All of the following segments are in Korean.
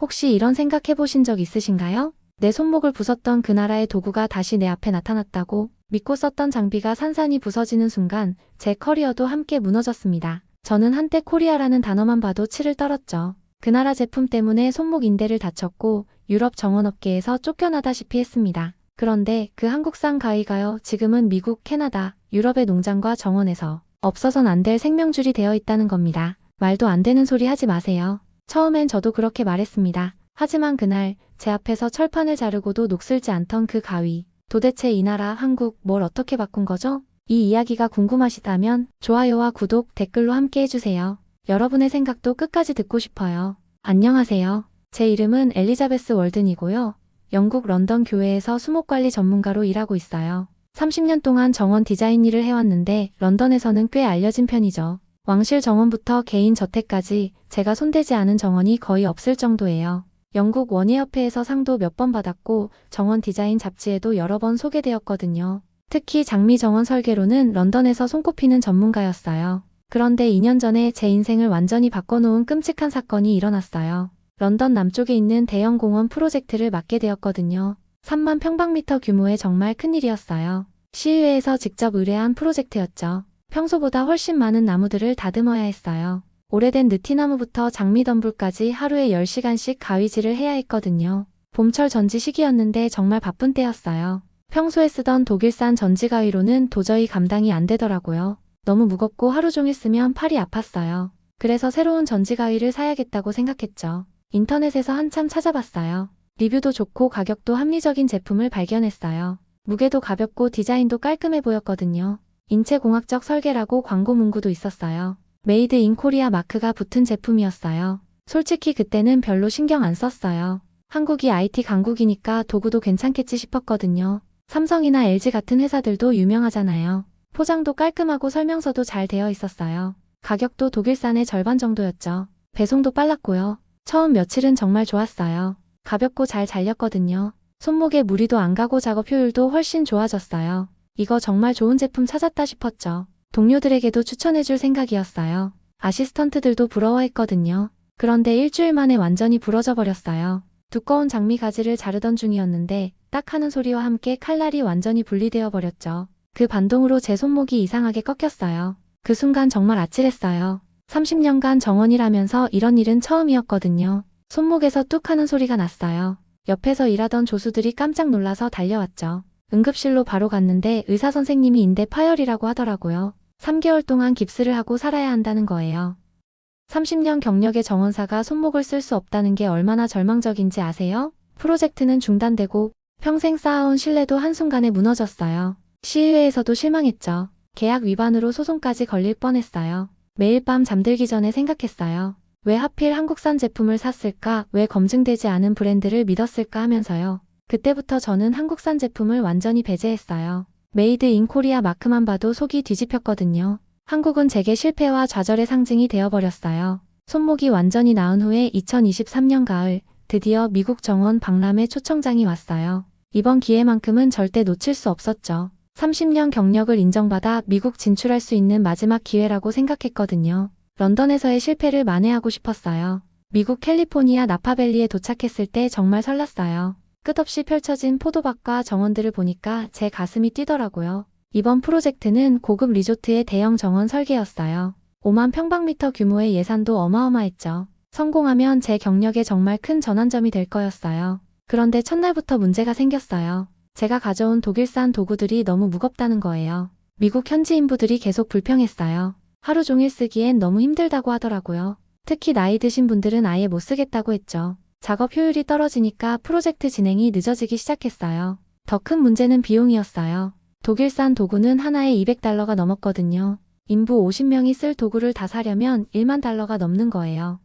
혹시 이런 생각 해보신 적 있으신가요? 내 손목을 부쉈던 그 나라의 도구가 다시 내 앞에 나타났다고. 믿고 썼던 장비가 산산이 부서지는 순간 제 커리어도 함께 무너졌습니다. 저는 한때 코리아라는 단어만 봐도 치를 떨었죠. 그 나라 제품 때문에 손목 인대를 다쳤고 유럽 정원업계에서 쫓겨나다시피 했습니다. 그런데 그 한국산 가위가요, 지금은 미국, 캐나다, 유럽의 농장과 정원에서 없어선 안 될 생명줄이 되어 있다는 겁니다. 말도 안 되는 소리 하지 마세요. 처음엔 저도 그렇게 말했습니다. 하지만 그날 제 앞에서 철판을 자르고도 녹슬지 않던 그 가위. 도대체 이 나라, 한국, 뭘 어떻게 바꾼 거죠? 이 이야기가 궁금하시다면 좋아요와 구독, 댓글로 함께 해주세요. 여러분의 생각도 끝까지 듣고 싶어요. 안녕하세요. 제 이름은 엘리자베스 월든이고요. 영국 런던 교회에서 수목관리 전문가로 일하고 있어요. 30년 동안 정원 디자인 일을 해왔는데 런던에서는 꽤 알려진 편이죠. 왕실 정원부터 개인 저택까지 제가 손대지 않은 정원이 거의 없을 정도예요. 영국 원예협회에서 상도 몇 번 받았고 정원 디자인 잡지에도 여러 번 소개되었거든요. 특히 장미 정원 설계로는 런던에서 손꼽히는 전문가였어요. 그런데 2년 전에 제 인생을 완전히 바꿔놓은 끔찍한 사건이 일어났어요. 런던 남쪽에 있는 대형 공원 프로젝트를 맡게 되었거든요. 3만 평방미터 규모의 정말 큰일이었어요. 시의회에서 직접 의뢰한 프로젝트였죠. 평소보다 훨씬 많은 나무들을 다듬어야 했어요. 오래된 느티나무부터 장미덤불까지 하루에 10시간씩 가위질을 해야 했거든요. 봄철 전지 시기였는데 정말 바쁜 때였어요. 평소에 쓰던 독일산 전지가위로는 도저히 감당이 안 되더라고요. 너무 무겁고 하루 종일 쓰면 팔이 아팠어요. 그래서 새로운 전지가위를 사야겠다고 생각했죠. 인터넷에서 한참 찾아봤어요. 리뷰도 좋고 가격도 합리적인 제품을 발견했어요. 무게도 가볍고 디자인도 깔끔해 보였거든요. 인체공학적 설계라고 광고 문구도 있었어요. 메이드 인 코리아 마크가 붙은 제품이었어요. 솔직히 그때는 별로 신경 안 썼어요. 한국이 IT 강국이니까 도구도 괜찮겠지 싶었거든요. 삼성이나 LG 같은 회사들도 유명하잖아요. 포장도 깔끔하고 설명서도 잘 되어 있었어요. 가격도 독일산의 절반 정도였죠. 배송도 빨랐고요. 처음 며칠은 정말 좋았어요. 가볍고 잘 잘렸거든요. 손목에 무리도 안 가고 작업 효율도 훨씬 좋아졌어요. 이거 정말 좋은 제품 찾았다 싶었죠. 동료들에게도 추천해줄 생각이었어요. 아시스턴트들도 부러워했거든요. 그런데 일주일 만에 완전히 부러져 버렸어요. 두꺼운 장미 가지를 자르던 중이었는데 딱 하는 소리와 함께 칼날이 완전히 분리되어 버렸죠. 그 반동으로 제 손목이 이상하게 꺾였어요. 그 순간 정말 아찔했어요. 30년간 정원이라면서 이런 일은 처음이었거든요. 손목에서 뚝 하는 소리가 났어요. 옆에서 일하던 조수들이 깜짝 놀라서 달려왔죠. 응급실로 바로 갔는데 의사 선생님이 인대 파열이라고 하더라고요. 3개월 동안 깁스를 하고 살아야 한다는 거예요. 30년 경력의 정원사가 손목을 쓸 수 없다는 게 얼마나 절망적인지 아세요? 프로젝트는 중단되고 평생 쌓아온 신뢰도 한순간에 무너졌어요. 시의회에서도 실망했죠. 계약 위반으로 소송까지 걸릴 뻔했어요. 매일 밤 잠들기 전에 생각했어요. 왜 하필 한국산 제품을 샀을까? 왜 검증되지 않은 브랜드를 믿었을까 하면서요. 그때부터 저는 한국산 제품을 완전히 배제했어요. 메이드 인 코리아 마크만 봐도 속이 뒤집혔거든요. 한국은 제게 실패와 좌절의 상징이 되어버렸어요. 손목이 완전히 나은 후에 2023년 가을 드디어 미국 정원 박람회 초청장이 왔어요. 이번 기회만큼은 절대 놓칠 수 없었죠. 30년 경력을 인정받아 미국 진출할 수 있는 마지막 기회라고 생각했거든요. 런던에서의 실패를 만회하고 싶었어요. 미국 캘리포니아 나파밸리에 도착했을 때 정말 설렜어요. 끝없이 펼쳐진 포도밭과 정원들을 보니까 제 가슴이 뛰더라고요. 이번 프로젝트는 고급 리조트의 대형 정원 설계였어요. 5만 평방미터 규모의 예산도 어마어마했죠. 성공하면 제 경력에 정말 큰 전환점이 될 거였어요. 그런데 첫날부터 문제가 생겼어요. 제가 가져온 독일산 도구들이 너무 무겁다는 거예요. 미국 현지 인부들이 계속 불평했어요. 하루 종일 쓰기엔 너무 힘들다고 하더라고요. 특히 나이 드신 분들은 아예 못 쓰겠다고 했죠. 작업 효율이 떨어지니까 프로젝트 진행이 늦어지기 시작했어요. 더 큰 문제는 비용이었어요. 독일산 도구는 하나에 $200가 넘었거든요. 인부 50명이 쓸 도구를 다 사려면 $10,000가 넘는 거예요.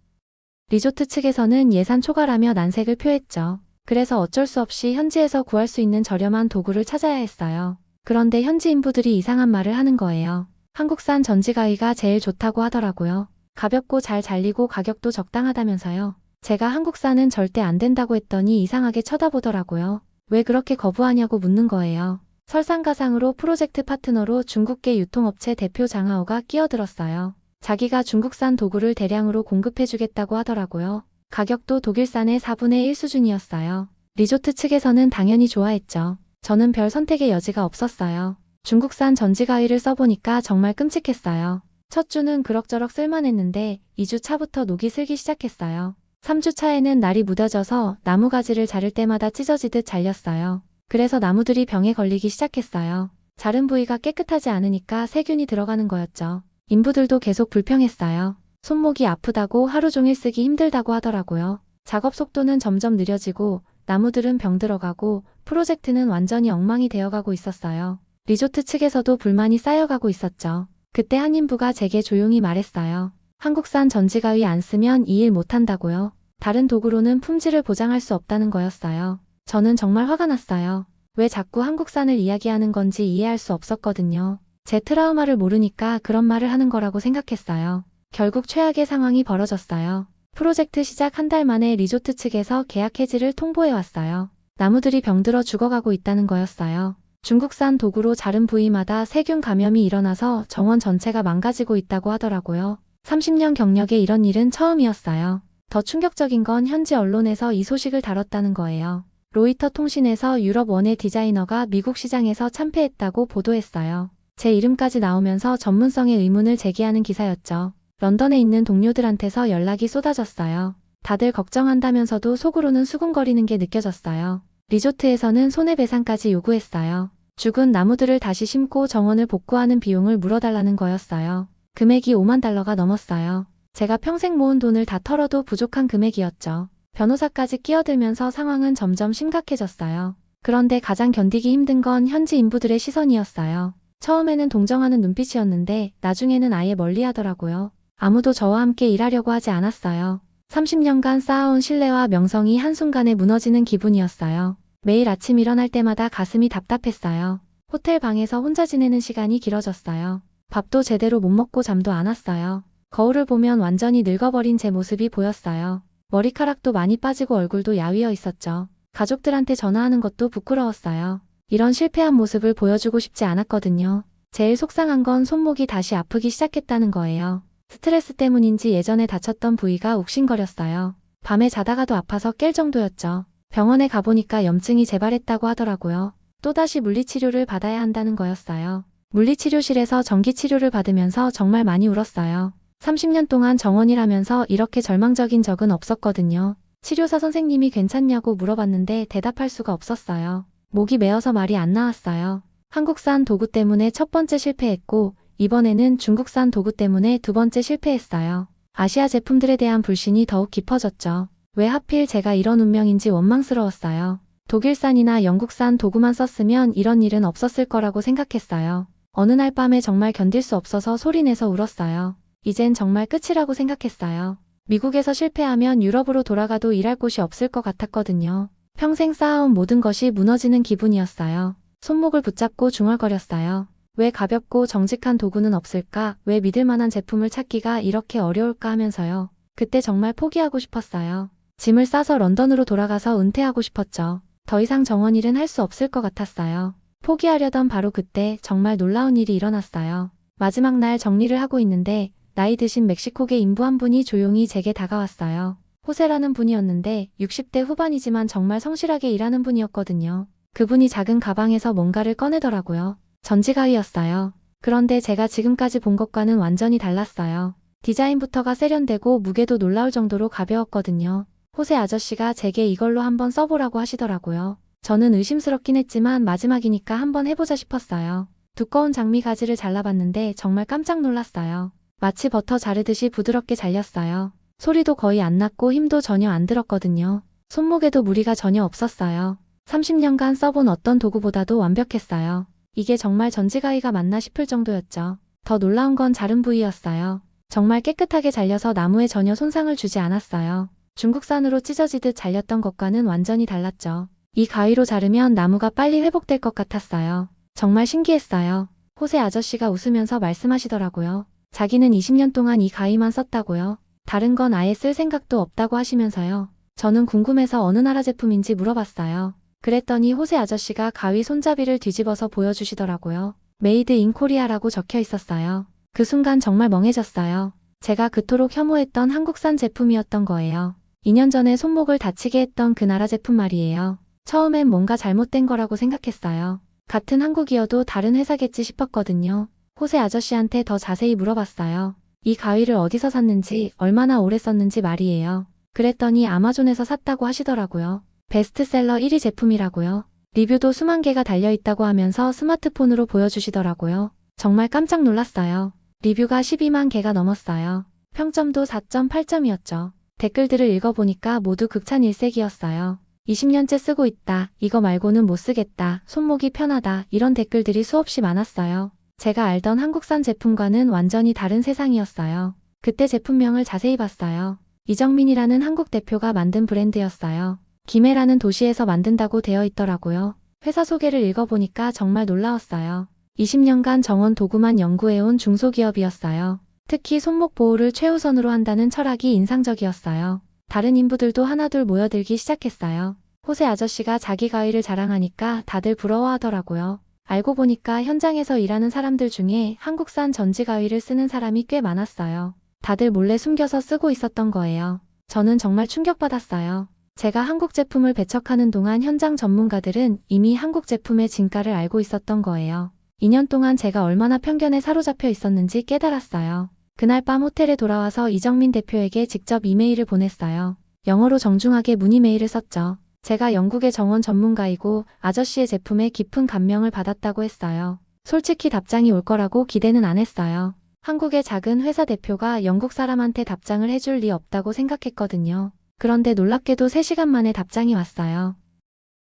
리조트 측에서는 예산 초과라며 난색을 표했죠. 그래서 어쩔 수 없이 현지에서 구할 수 있는 저렴한 도구를 찾아야 했어요. 그런데 현지 인부들이 이상한 말을 하는 거예요. 한국산 전지가위가 제일 좋다고 하더라고요. 가볍고 잘 잘리고 가격도 적당하다면서요. 제가 한국산은 절대 안 된다고 했더니 이상하게 쳐다보더라고요. 왜 그렇게 거부하냐고 묻는 거예요. 설상가상으로 프로젝트 파트너로 중국계 유통업체 대표 장하오가 끼어들었어요. 자기가 중국산 도구를 대량으로 공급해주겠다고 하더라고요. 가격도 독일산의 4분의 1 수준이었어요. 리조트 측에서는 당연히 좋아했죠. 저는 별 선택의 여지가 없었어요. 중국산 전지가위를 써보니까 정말 끔찍했어요. 첫 주는 그럭저럭 쓸만했는데 2주 차부터 녹이 슬기 시작했어요. 3주 차에는 날이 무뎌져서 나무가지를 자를 때마다 찢어지듯 잘렸어요. 그래서 나무들이 병에 걸리기 시작했어요. 자른 부위가 깨끗하지 않으니까 세균이 들어가는 거였죠. 인부들도 계속 불평했어요. 손목이 아프다고 하루 종일 쓰기 힘들다고 하더라고요. 작업 속도는 점점 느려지고 나무들은 병들어가고 프로젝트는 완전히 엉망이 되어가고 있었어요. 리조트 측에서도 불만이 쌓여가고 있었죠. 그때 한 인부가 제게 조용히 말했어요. 한국산 전지가위 안 쓰면 이 일 못한다고요. 다른 도구로는 품질을 보장할 수 없다는 거였어요. 저는 정말 화가 났어요. 왜 자꾸 한국산을 이야기하는 건지 이해할 수 없었거든요. 제 트라우마를 모르니까 그런 말을 하는 거라고 생각했어요. 결국 최악의 상황이 벌어졌어요. 프로젝트 시작 한 달 만에 리조트 측에서 계약 해지를 통보해왔어요. 나무들이 병들어 죽어가고 있다는 거였어요. 중국산 도구로 자른 부위마다 세균 감염이 일어나서 정원 전체가 망가지고 있다고 하더라고요. 30년 경력에 이런 일은 처음이었어요. 더 충격적인 건 현지 언론에서 이 소식을 다뤘다는 거예요. 로이터 통신에서 유럽 원의 디자이너가 미국 시장에서 참패했다고 보도했어요. 제 이름까지 나오면서 전문성의 의문을 제기하는 기사였죠. 런던에 있는 동료들한테서 연락이 쏟아졌어요. 다들 걱정한다면서도 속으로는 수군거리는 게 느껴졌어요. 리조트에서는 손해배상까지 요구했어요. 죽은 나무들을 다시 심고 정원을 복구하는 비용을 물어달라는 거였어요. 금액이 5만 달러가 넘었어요. 제가 평생 모은 돈을 다 털어도 부족한 금액이었죠. 변호사까지 끼어들면서 상황은 점점 심각해졌어요. 그런데 가장 견디기 힘든 건 현지 인부들의 시선이었어요. 처음에는 동정하는 눈빛이었는데 나중에는 아예 멀리하더라고요. 아무도 저와 함께 일하려고 하지 않았어요. 30년간 쌓아온 신뢰와 명성이 한순간에 무너지는 기분이었어요. 매일 아침 일어날 때마다 가슴이 답답했어요. 호텔 방에서 혼자 지내는 시간이 길어졌어요. 밥도 제대로 못 먹고 잠도 안 왔어요. 거울을 보면 완전히 늙어버린 제 모습이 보였어요. 머리카락도 많이 빠지고 얼굴도 야위어 있었죠. 가족들한테 전화하는 것도 부끄러웠어요. 이런 실패한 모습을 보여주고 싶지 않았거든요. 제일 속상한 건 손목이 다시 아프기 시작했다는 거예요. 스트레스 때문인지 예전에 다쳤던 부위가 욱신거렸어요. 밤에 자다가도 아파서 깰 정도였죠. 병원에 가보니까 염증이 재발했다고 하더라고요. 또다시 물리치료를 받아야 한다는 거였어요. 물리치료실에서 전기치료를 받으면서 정말 많이 울었어요. 30년 동안 정원일하면서 이렇게 절망적인 적은 없었거든요. 치료사 선생님이 괜찮냐고 물어봤는데 대답할 수가 없었어요. 목이 메어서 말이 안 나왔어요. 한국산 도구 때문에 첫 번째 실패했고 이번에는 중국산 도구 때문에 두 번째 실패했어요. 아시아 제품들에 대한 불신이 더욱 깊어졌죠. 왜 하필 제가 이런 운명인지 원망스러웠어요. 독일산이나 영국산 도구만 썼으면 이런 일은 없었을 거라고 생각했어요. 어느 날 밤에 정말 견딜 수 없어서 소리내서 울었어요. 이젠 정말 끝이라고 생각했어요. 미국에서 실패하면 유럽으로 돌아가도 일할 곳이 없을 것 같았거든요. 평생 쌓아온 모든 것이 무너지는 기분이었어요. 손목을 붙잡고 중얼거렸어요. 왜 가볍고 정직한 도구는 없을까? 왜 믿을 만한 제품을 찾기가 이렇게 어려울까 하면서요. 그때 정말 포기하고 싶었어요. 짐을 싸서 런던으로 돌아가서 은퇴하고 싶었죠. 더 이상 정원일은 할 수 없을 것 같았어요. 포기하려던 바로 그때 정말 놀라운 일이 일어났어요. 마지막 날 정리를 하고 있는데 나이 드신 멕시코계 인부 한 분이 조용히 제게 다가왔어요. 호세라는 분이었는데 60대 후반이지만 정말 성실하게 일하는 분이었거든요. 그분이 작은 가방에서 뭔가를 꺼내더라고요. 전지가위였어요. 그런데 제가 지금까지 본 것과는 완전히 달랐어요. 디자인부터가 세련되고 무게도 놀라울 정도로 가벼웠거든요. 호세 아저씨가 제게 이걸로 한번 써보라고 하시더라고요. 저는 의심스럽긴 했지만 마지막이니까 한번 해보자 싶었어요. 두꺼운 장미 가지를 잘라봤는데 정말 깜짝 놀랐어요. 마치 버터 자르듯이 부드럽게 잘렸어요. 소리도 거의 안 났고 힘도 전혀 안 들었거든요. 손목에도 무리가 전혀 없었어요. 30년간 써본 어떤 도구보다도 완벽했어요. 이게 정말 전지가위가 맞나 싶을 정도였죠. 더 놀라운 건 자른 부위였어요. 정말 깨끗하게 잘려서 나무에 전혀 손상을 주지 않았어요. 중국산으로 찢어지듯 잘렸던 것과는 완전히 달랐죠. 이 가위로 자르면 나무가 빨리 회복될 것 같았어요. 정말 신기했어요. 호세 아저씨가 웃으면서 말씀하시더라고요. 자기는 20년 동안 이 가위만 썼다고요. 다른 건 아예 쓸 생각도 없다고 하시면서요. 저는 궁금해서 어느 나라 제품인지 물어봤어요. 그랬더니 호세 아저씨가 가위 손잡이를 뒤집어서 보여주시더라고요. 메이드 인 코리아라고 적혀 있었어요. 그 순간 정말 멍해졌어요. 제가 그토록 혐오했던 한국산 제품이었던 거예요. 2년 전에 손목을 다치게 했던 그 나라 제품 말이에요. 처음엔 뭔가 잘못된 거라고 생각했어요. 같은 한국이어도 다른 회사겠지 싶었거든요. 호세 아저씨한테 더 자세히 물어봤어요. 이 가위를 어디서 샀는지, 얼마나 오래 썼는지 말이에요. 그랬더니 아마존에서 샀다고 하시더라고요. 베스트셀러 1위 제품이라고요. 리뷰도 수만 개가 달려있다고 하면서 스마트폰으로 보여주시더라고요. 정말 깜짝 놀랐어요. 리뷰가 12만 개가 넘었어요. 평점도 4.8점이었죠. 댓글들을 읽어보니까 모두 극찬 일색이었어요. 20년째 쓰고 있다. 이거 말고는 못 쓰겠다. 손목이 편하다. 이런 댓글들이 수없이 많았어요. 제가 알던 한국산 제품과는 완전히 다른 세상이었어요. 그때 제품명을 자세히 봤어요. 이정민이라는 한국 대표가 만든 브랜드였어요. 김해라는 도시에서 만든다고 되어 있더라고요. 회사 소개를 읽어보니까 정말 놀라웠어요. 20년간 정원 도구만 연구해온 중소기업이었어요. 특히 손목 보호를 최우선으로 한다는 철학이 인상적이었어요. 다른 인부들도 하나둘 모여들기 시작했어요. 호세 아저씨가 자기 가위를 자랑하니까 다들 부러워하더라고요. 알고 보니까 현장에서 일하는 사람들 중에 한국산 전지 가위를 쓰는 사람이 꽤 많았어요. 다들 몰래 숨겨서 쓰고 있었던 거예요. 저는 정말 충격받았어요. 제가 한국 제품을 배척하는 동안 현장 전문가들은 이미 한국 제품의 진가를 알고 있었던 거예요. 2년 동안 제가 얼마나 편견에 사로잡혀 있었는지 깨달았어요. 그날 밤 호텔에 돌아와서 이정민 대표에게 직접 이메일을 보냈어요. 영어로 정중하게 문의 메일을 썼죠. 제가 영국의 정원 전문가이고 아저씨의 제품에 깊은 감명을 받았다고 했어요. 솔직히 답장이 올 거라고 기대는 안 했어요. 한국의 작은 회사 대표가 영국 사람한테 답장을 해줄 리 없다고 생각했거든요. 그런데 놀랍게도 3시간 만에 답장이 왔어요.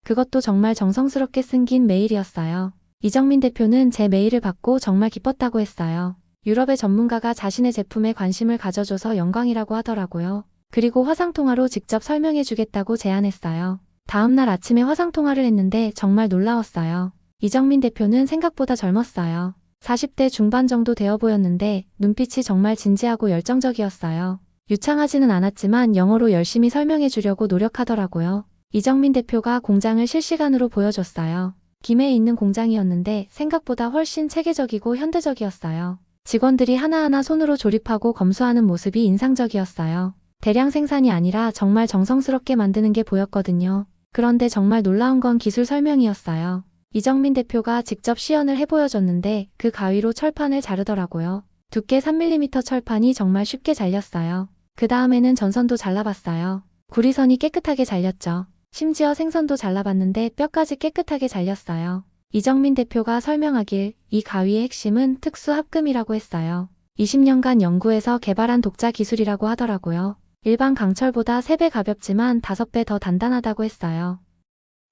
그것도 정말 정성스럽게 쓴 긴 메일이었어요. 이정민 대표는 제 메일을 받고 정말 기뻤다고 했어요. 유럽의 전문가가 자신의 제품에 관심을 가져줘서 영광이라고 하더라고요. 그리고 화상통화로 직접 설명해 주겠다고 제안했어요. 다음날 아침에 화상통화를 했는데 정말 놀라웠어요. 이정민 대표는 생각보다 젊었어요. 40대 중반 정도 되어 보였는데 눈빛이 정말 진지하고 열정적이었어요. 유창하지는 않았지만 영어로 열심히 설명해 주려고 노력하더라고요. 이정민 대표가 공장을 실시간으로 보여줬어요. 김해에 있는 공장이었는데 생각보다 훨씬 체계적이고 현대적이었어요. 직원들이 하나하나 손으로 조립하고 검수하는 모습이 인상적이었어요. 대량 생산이 아니라 정말 정성스럽게 만드는 게 보였거든요. 그런데 정말 놀라운 건 기술 설명이었어요. 이정민 대표가 직접 시연을 해보여줬는데 그 가위로 철판을 자르더라고요. 두께 3mm 철판이 정말 쉽게 잘렸어요. 그 다음에는 전선도 잘라봤어요. 구리선이 깨끗하게 잘렸죠. 심지어 생선도 잘라봤는데 뼈까지 깨끗하게 잘렸어요. 이정민 대표가 설명하길 이 가위의 핵심은 특수 합금이라고 했어요. 20년간 연구해서 개발한 독자 기술이라고 하더라고요. 일반 강철보다 3배 가볍지만 5배 더 단단하다고 했어요.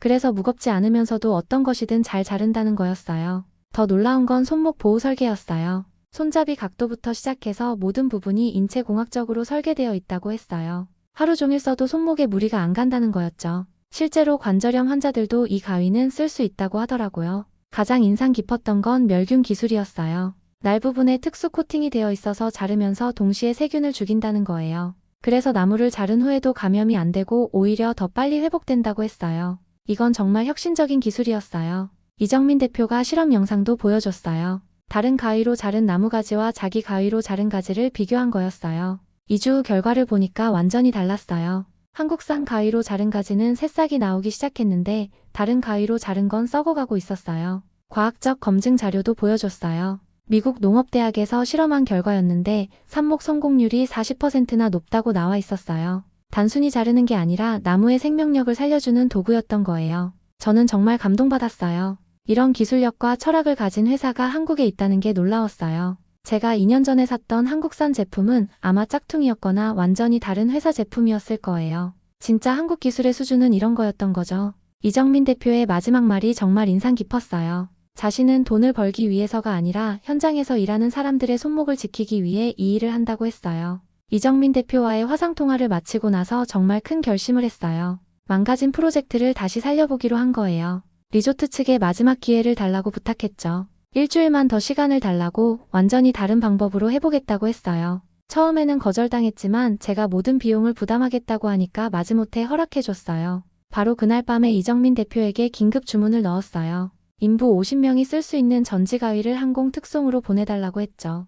그래서 무겁지 않으면서도 어떤 것이든 잘 자른다는 거였어요. 더 놀라운 건 손목 보호 설계였어요. 손잡이 각도부터 시작해서 모든 부분이 인체공학적으로 설계되어 있다고 했어요. 하루 종일 써도 손목에 무리가 안 간다는 거였죠. 실제로 관절염 환자들도 이 가위는 쓸 수 있다고 하더라고요. 가장 인상 깊었던 건 멸균 기술이었어요. 날 부분에 특수 코팅이 되어 있어서 자르면서 동시에 세균을 죽인다는 거예요. 그래서 나무를 자른 후에도 감염이 안 되고 오히려 더 빨리 회복된다고 했어요. 이건 정말 혁신적인 기술이었어요. 이정민 대표가 실험 영상도 보여줬어요. 다른 가위로 자른 나무가지와 자기 가위로 자른 가지를 비교한 거였어요. 2주 후 결과를 보니까 완전히 달랐어요. 한국산 가위로 자른 가지는 새싹이 나오기 시작했는데 다른 가위로 자른 건 썩어가고 있었어요. 과학적 검증 자료도 보여줬어요. 미국 농업대학에서 실험한 결과였는데 삽목 성공률이 40%나 높다고 나와 있었어요. 단순히 자르는 게 아니라 나무의 생명력을 살려주는 도구였던 거예요. 저는 정말 감동받았어요. 이런 기술력과 철학을 가진 회사가 한국에 있다는 게 놀라웠어요. 제가 2년 전에 샀던 한국산 제품은 아마 짝퉁이었거나 완전히 다른 회사 제품이었을 거예요. 진짜 한국 기술의 수준은 이런 거였던 거죠. 이정민 대표의 마지막 말이 정말 인상 깊었어요. 자신은 돈을 벌기 위해서가 아니라 현장에서 일하는 사람들의 손목을 지키기 위해 이 일을 한다고 했어요. 이정민 대표와의 화상통화를 마치고 나서 정말 큰 결심을 했어요. 망가진 프로젝트를 다시 살려보기로 한 거예요. 리조트 측에 마지막 기회를 달라고 부탁했죠. 일주일만 더 시간을 달라고 완전히 다른 방법으로 해보겠다고 했어요. 처음에는 거절당했지만 제가 모든 비용을 부담하겠다고 하니까 마지못해 허락해줬어요. 바로 그날 밤에 이정민 대표에게 긴급 주문을 넣었어요. 인부 50명이 쓸 수 있는 전지 가위를 항공 특송으로 보내달라고 했죠.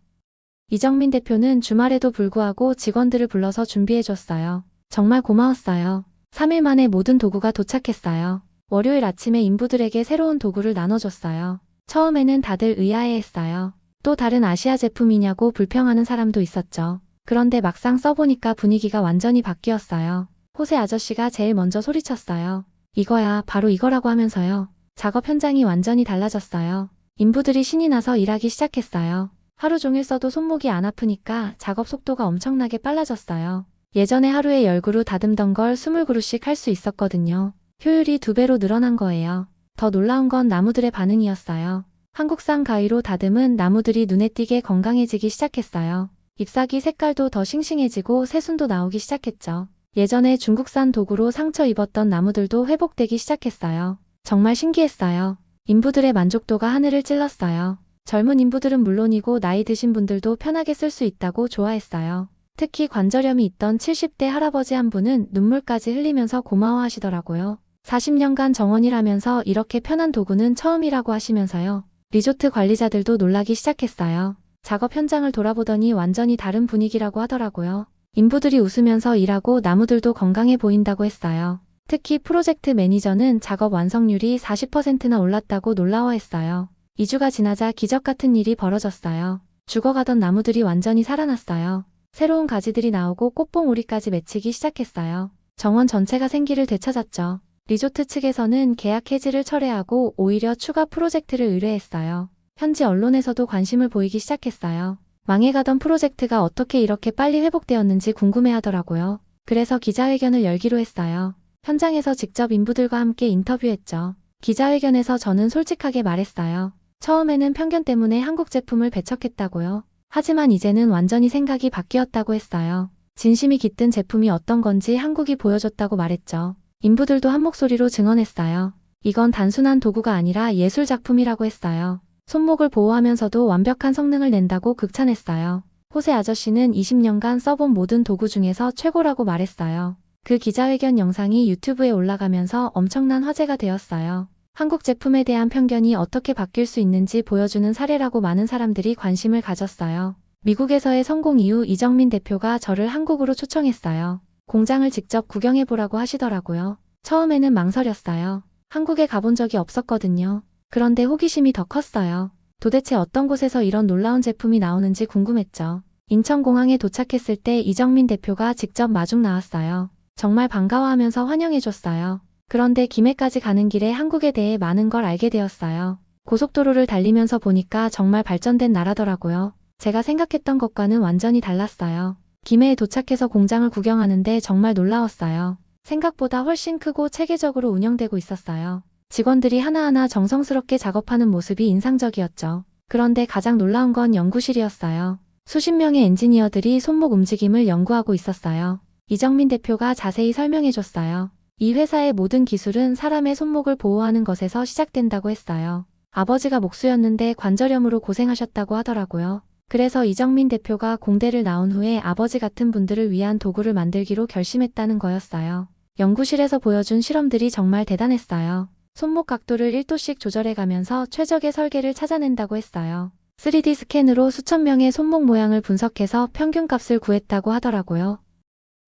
이정민 대표는 주말에도 불구하고 직원들을 불러서 준비해줬어요. 정말 고마웠어요. 3일 만에 모든 도구가 도착했어요. 월요일 아침에 인부들에게 새로운 도구를 나눠줬어요. 처음에는 다들 의아해했어요. 또 다른 아시아 제품이냐고 불평하는 사람도 있었죠. 그런데 막상 써보니까 분위기가 완전히 바뀌었어요. 호세 아저씨가 제일 먼저 소리쳤어요. 이거야, 바로 이거라고 하면서요. 작업 현장이 완전히 달라졌어요. 인부들이 신이 나서 일하기 시작했어요. 하루 종일 써도 손목이 안 아프니까 작업 속도가 엄청나게 빨라졌어요. 예전에 하루에 10그루 다듬던 걸 20그루씩 할 수 있었거든요. 효율이 2배로 늘어난 거예요. 더 놀라운 건 나무들의 반응이었어요. 한국산 가위로 다듬은 나무들이 눈에 띄게 건강해지기 시작했어요. 잎사귀 색깔도 더 싱싱해지고 새순도 나오기 시작했죠. 예전에 중국산 도구로 상처 입었던 나무들도 회복되기 시작했어요. 정말 신기했어요. 인부들의 만족도가 하늘을 찔렀어요. 젊은 인부들은 물론이고 나이 드신 분들도 편하게 쓸 수 있다고 좋아했어요. 특히 관절염이 있던 70대 할아버지 한 분은 눈물까지 흘리면서 고마워하시더라고요. 40년간 정원일 하면서 이렇게 편한 도구는 처음이라고 하시면서요. 리조트 관리자들도 놀라기 시작했어요. 작업 현장을 돌아보더니 완전히 다른 분위기라고 하더라고요. 인부들이 웃으면서 일하고 나무들도 건강해 보인다고 했어요. 특히 프로젝트 매니저는 작업 완성률이 40%나 올랐다고 놀라워했어요. 2주가 지나자 기적 같은 일이 벌어졌어요. 죽어가던 나무들이 완전히 살아났어요. 새로운 가지들이 나오고 꽃봉오리까지 맺히기 시작했어요. 정원 전체가 생기를 되찾았죠. 리조트 측에서는 계약 해지를 철회하고 오히려 추가 프로젝트를 의뢰했어요. 현지 언론에서도 관심을 보이기 시작했어요. 망해가던 프로젝트가 어떻게 이렇게 빨리 회복되었는지 궁금해하더라고요. 그래서 기자회견을 열기로 했어요. 현장에서 직접 인부들과 함께 인터뷰했죠. 기자회견에서 저는 솔직하게 말했어요. 처음에는 편견 때문에 한국 제품을 배척했다고요. 하지만 이제는 완전히 생각이 바뀌었다고 했어요. 진심이 깃든 제품이 어떤 건지 한국이 보여줬다고 말했죠. 인부들도 한 목소리로 증언했어요. 이건 단순한 도구가 아니라 예술 작품이라고 했어요. 손목을 보호하면서도 완벽한 성능을 낸다고 극찬했어요. 호세 아저씨는 20년간 써본 모든 도구 중에서 최고라고 말했어요. 그 기자회견 영상이 유튜브에 올라가면서 엄청난 화제가 되었어요. 한국 제품에 대한 편견이 어떻게 바뀔 수 있는지 보여주는 사례라고 많은 사람들이 관심을 가졌어요. 미국에서의 성공 이후 이정민 대표가 저를 한국으로 초청했어요. 공장을 직접 구경해보라고 하시더라고요. 처음에는 망설였어요. 한국에 가본 적이 없었거든요. 그런데 호기심이 더 컸어요. 도대체 어떤 곳에서 이런 놀라운 제품이 나오는지 궁금했죠. 인천공항에 도착했을 때 이정민 대표가 직접 마중 나왔어요. 정말 반가워하면서 환영해줬어요. 그런데 김해까지 가는 길에 한국에 대해 많은 걸 알게 되었어요. 고속도로를 달리면서 보니까 정말 발전된 나라더라고요. 제가 생각했던 것과는 완전히 달랐어요. 김해에 도착해서 공장을 구경하는데 정말 놀라웠어요. 생각보다 훨씬 크고 체계적으로 운영되고 있었어요. 직원들이 하나하나 정성스럽게 작업하는 모습이 인상적이었죠. 그런데 가장 놀라운 건 연구실이었어요. 수십 명의 엔지니어들이 손목 움직임을 연구하고 있었어요. 이정민 대표가 자세히 설명해줬어요. 이 회사의 모든 기술은 사람의 손목을 보호하는 것에서 시작된다고 했어요. 아버지가 목수였는데 관절염으로 고생하셨다고 하더라고요. 그래서 이정민 대표가 공대를 나온 후에 아버지 같은 분들을 위한 도구를 만들기로 결심했다는 거였어요. 연구실에서 보여준 실험들이 정말 대단했어요. 손목 각도를 1도씩 조절해가면서 최적의 설계를 찾아낸다고 했어요. 3D 스캔으로 수천 명의 손목 모양을 분석해서 평균값을 구했다고 하더라고요.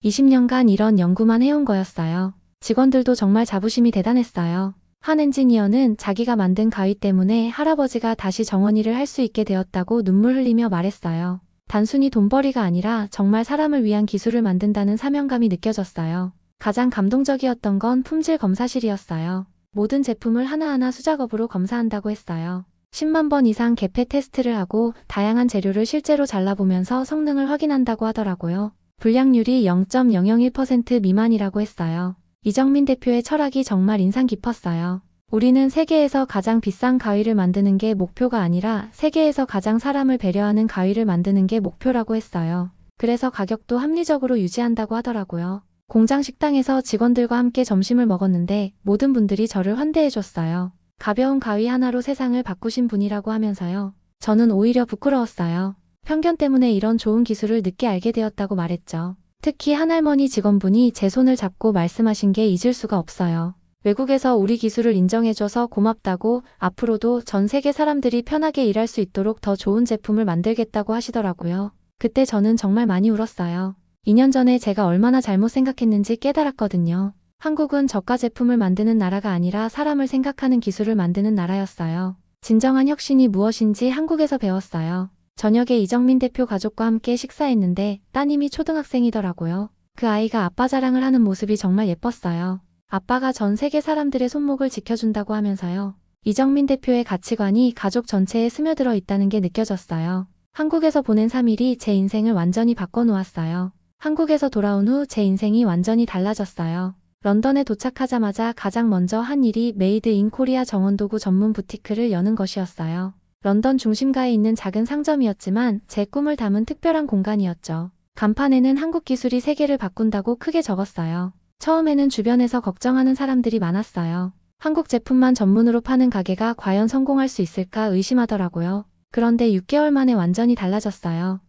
20년간 이런 연구만 해온 거였어요. 직원들도 정말 자부심이 대단했어요. 한 엔지니어는 자기가 만든 가위 때문에 할아버지가 다시 정원 일을 할 수 있게 되었다고 눈물 흘리며 말했어요. 단순히 돈벌이가 아니라 정말 사람을 위한 기술을 만든다는 사명감이 느껴졌어요. 가장 감동적이었던 건 품질 검사실이었어요. 모든 제품을 하나하나 수작업으로 검사한다고 했어요. 10만 번 이상 개폐 테스트를 하고 다양한 재료를 실제로 잘라보면서 성능을 확인한다고 하더라고요. 불량률이 0.001% 미만이라고 했어요. 이정민 대표의 철학이 정말 인상 깊었어요. 우리는 세계에서 가장 비싼 가위를 만드는 게 목표가 아니라 세계에서 가장 사람을 배려하는 가위를 만드는 게 목표라고 했어요. 그래서 가격도 합리적으로 유지한다고 하더라고요. 공장 식당에서 직원들과 함께 점심을 먹었는데 모든 분들이 저를 환대해줬어요. 가벼운 가위 하나로 세상을 바꾸신 분이라고 하면서요. 저는 오히려 부끄러웠어요. 편견 때문에 이런 좋은 기술을 늦게 알게 되었다고 말했죠. 특히 한 할머니 직원분이 제 손을 잡고 말씀하신 게 잊을 수가 없어요. 외국에서 우리 기술을 인정해줘서 고맙다고 앞으로도 전 세계 사람들이 편하게 일할 수 있도록 더 좋은 제품을 만들겠다고 하시더라고요. 그때 저는 정말 많이 울었어요. 2년 전에 제가 얼마나 잘못 생각했는지 깨달았거든요. 한국은 저가 제품을 만드는 나라가 아니라 사람을 생각하는 기술을 만드는 나라였어요. 진정한 혁신이 무엇인지 한국에서 배웠어요. 저녁에 이정민 대표 가족과 함께 식사했는데 따님이 초등학생이더라고요. 그 아이가 아빠 자랑을 하는 모습이 정말 예뻤어요. 아빠가 전 세계 사람들의 손목을 지켜준다고 하면서요. 이정민 대표의 가치관이 가족 전체에 스며들어 있다는 게 느껴졌어요. 한국에서 보낸 3일이 제 인생을 완전히 바꿔놓았어요. 한국에서 돌아온 후 제 인생이 완전히 달라졌어요. 런던에 도착하자마자 가장 먼저 한 일이 메이드 인 코리아 정원도구 전문 부티크를 여는 것이었어요. 런던 중심가에 있는 작은 상점이었지만 제 꿈을 담은 특별한 공간이었죠. 간판에는 한국 기술이 세계를 바꾼다고 크게 적었어요. 처음에는 주변에서 걱정하는 사람들이 많았어요. 한국 제품만 전문으로 파는 가게가 과연 성공할 수 있을까 의심하더라고요. 그런데 6개월 만에 완전히 달라졌어요.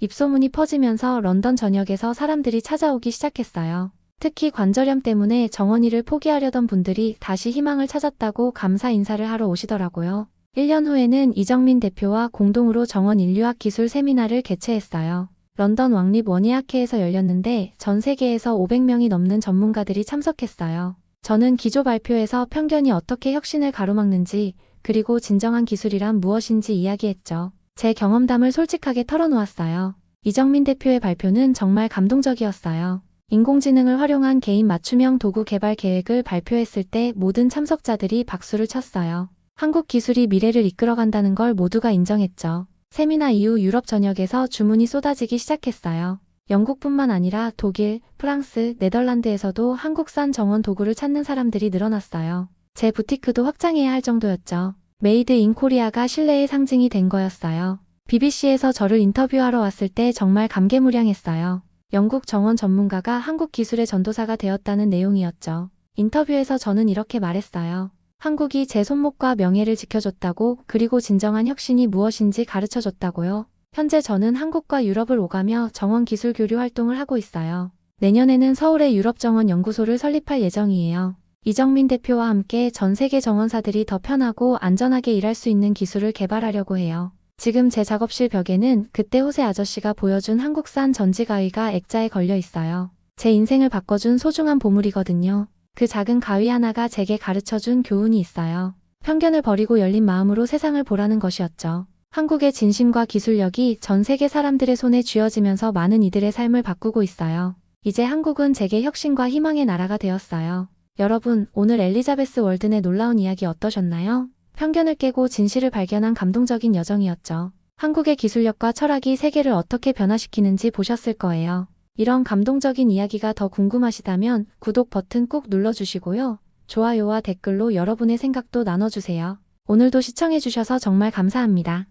입소문이 퍼지면서 런던 전역에서 사람들이 찾아오기 시작했어요. 특히 관절염 때문에 정원이를 포기하려던 분들이 다시 희망을 찾았다고 감사 인사를 하러 오시더라고요. 1년 후에는 이정민 대표와 공동으로 정원 인류학 기술 세미나를 개최했어요. 런던 왕립 원예학회에서 열렸는데 전 세계에서 500명이 넘는 전문가들이 참석했어요. 저는 기조 발표에서 편견이 어떻게 혁신을 가로막는지, 그리고 진정한 기술이란 무엇인지 이야기했죠. 제 경험담을 솔직하게 털어놓았어요. 이정민 대표의 발표는 정말 감동적이었어요. 인공지능을 활용한 개인 맞춤형 도구 개발 계획을 발표했을 때 모든 참석자들이 박수를 쳤어요. 한국 기술이 미래를 이끌어간다는 걸 모두가 인정했죠. 세미나 이후 유럽 전역에서 주문이 쏟아지기 시작했어요. 영국뿐만 아니라 독일, 프랑스, 네덜란드에서도 한국산 정원 도구를 찾는 사람들이 늘어났어요. 제 부티크도 확장해야 할 정도였죠. 메이드 인 코리아가 신뢰의 상징이 된 거였어요. BBC에서 저를 인터뷰하러 왔을 때 정말 감개무량했어요. 영국 정원 전문가가 한국 기술의 전도사가 되었다는 내용이었죠. 인터뷰에서 저는 이렇게 말했어요. 한국이 제 손목과 명예를 지켜줬다고, 그리고 진정한 혁신이 무엇인지 가르쳐줬다고요. 현재 저는 한국과 유럽을 오가며 정원 기술 교류 활동을 하고 있어요. 내년에는 서울에 유럽 정원 연구소를 설립할 예정이에요. 이정민 대표와 함께 전 세계 정원사들이 더 편하고 안전하게 일할 수 있는 기술을 개발하려고 해요. 지금 제 작업실 벽에는 그때 호세 아저씨가 보여준 한국산 전지가위가 액자에 걸려 있어요. 제 인생을 바꿔준 소중한 보물이거든요. 그 작은 가위 하나가 제게 가르쳐준 교훈이 있어요. 편견을 버리고 열린 마음으로 세상을 보라는 것이었죠. 한국의 진심과 기술력이 전 세계 사람들의 손에 쥐어지면서 많은 이들의 삶을 바꾸고 있어요. 이제 한국은 제게 혁신과 희망의 나라가 되었어요. 여러분, 오늘 엘리자베스 월든의 놀라운 이야기 어떠셨나요? 편견을 깨고 진실을 발견한 감동적인 여정이었죠. 한국의 기술력과 철학이 세계를 어떻게 변화시키는지 보셨을 거예요. 이런 감동적인 이야기가 더 궁금하시다면 구독 버튼 꾹 눌러주시고요. 좋아요와 댓글로 여러분의 생각도 나눠주세요. 오늘도 시청해주셔서 정말 감사합니다.